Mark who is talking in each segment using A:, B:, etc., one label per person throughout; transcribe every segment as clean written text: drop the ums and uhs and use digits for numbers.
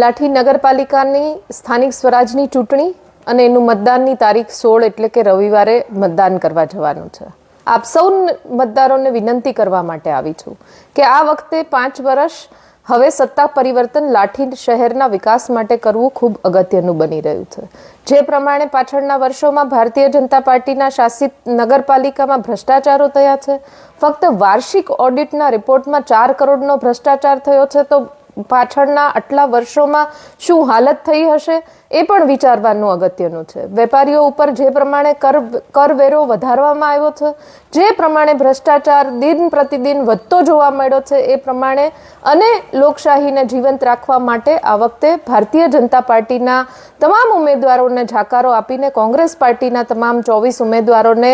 A: લાઠી નગરપાલિકાની સ્થાનિક સ્વરાજની ચૂંટણી અને એનું મતદાનની તારીખ 16 એટલે કે રવિવારે મતદાન કરવા જવાનું છે. આપ સૌ મતદારોને વિનંતી કરવા માટે આવી છું કે આ વખતે 5 વર્ષ હવે સત્તા પરિવર્તન લાઠી શહેરના વિકાસ માટે કરવું ખૂબ અગત્યનું બની રહ્યું છે. જે પ્રમાણે પાછળના વર્ષોમાં ભારતીય જનતા પાર્ટીના શાસિત નગરપાલિકામાં ભ્રષ્ટાચારો થયા છે. ફક્ત વાર્ષિક ઓડિટના રિપોર્ટમાં 4 કરોડનો ભ્રષ્ટાચાર થયો છે, તો પાછળના આટલા વર્ષોમાં શું હાલત થઈ હશે એ પણ વિચારવાનું અગત્યનું છે. વેપારીઓ ઉપર જે પ્રમાણે કરવેરો વધારવામાં આવ્યો છે, જે પ્રમાણે ભ્રષ્ટાચાર દિન પ્રતિદિન વધતો જોવા મળ્યો છે, એ પ્રમાણે અને લોકશાહીને જીવંત રાખવા માટે આ વખતે ભારતીય જનતા પાર્ટીના તમામ ઉમેદવારોને જાકારો આપીને કોંગ્રેસ પાર્ટીના તમામ 24 ઉમેદવારોને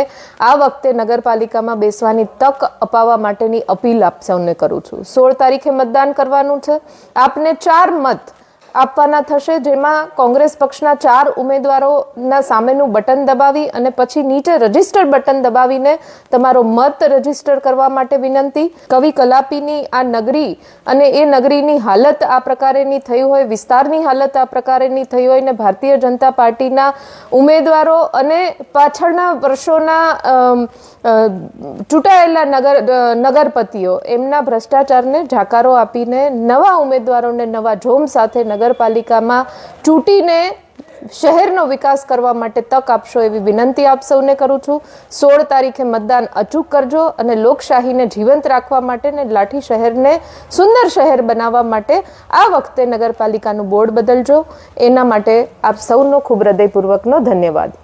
A: આ વખતે નગરપાલિકામાં બેસવાની તક અપાવવા માટેની અપીલ આપ સૌને કરું છું. 16 તારીખે મતદાન કરવાનું છે. આપને 4 મત આપવાના થશે, જેમાં કોંગ્રેસ પક્ષના 4 ઉમેદવારોના સામેનું બટન દબાવી અને પછી નીચે રજીસ્ટર બટન દબાવીને તમારો મત રજીસ્ટર કરવા માટે વિનંતી. કવિ કલાપીની આ નગરી અને એ નગરીની હાલત આ પ્રકારેની થઈ હોય, વિસ્તારની હાલત આ પ્રકારેની થઈ હોય ને ભારતીય જનતા પાર્ટીના ઉમેદવારો અને પાછળના વર્ષોના ચૂંટાયેલા નગરપતિઓ એમના ભ્રષ્ટાચારને જાકારો આપીને નવા ઉમેદવારોને નવા જોમ સાથે નગરપાલિકામાં ચૂંટીને શહેરનો વિકાસ કરવા માટે તક આપશો એવી વિનંતી આપ સૌને કરું છું. 16 તારીખે મતદાન અચૂક કરજો અને લોકશાહીને જીવંત રાખવા માટે ને લાઠી શહેરને સુંદર શહેર બનાવવા માટે આ વખતે નગરપાલિકાનું બોર્ડ બદલજો. એના માટે આપ સૌનો ખૂબ હૃદયપૂર્વકનો ધન્યવાદ.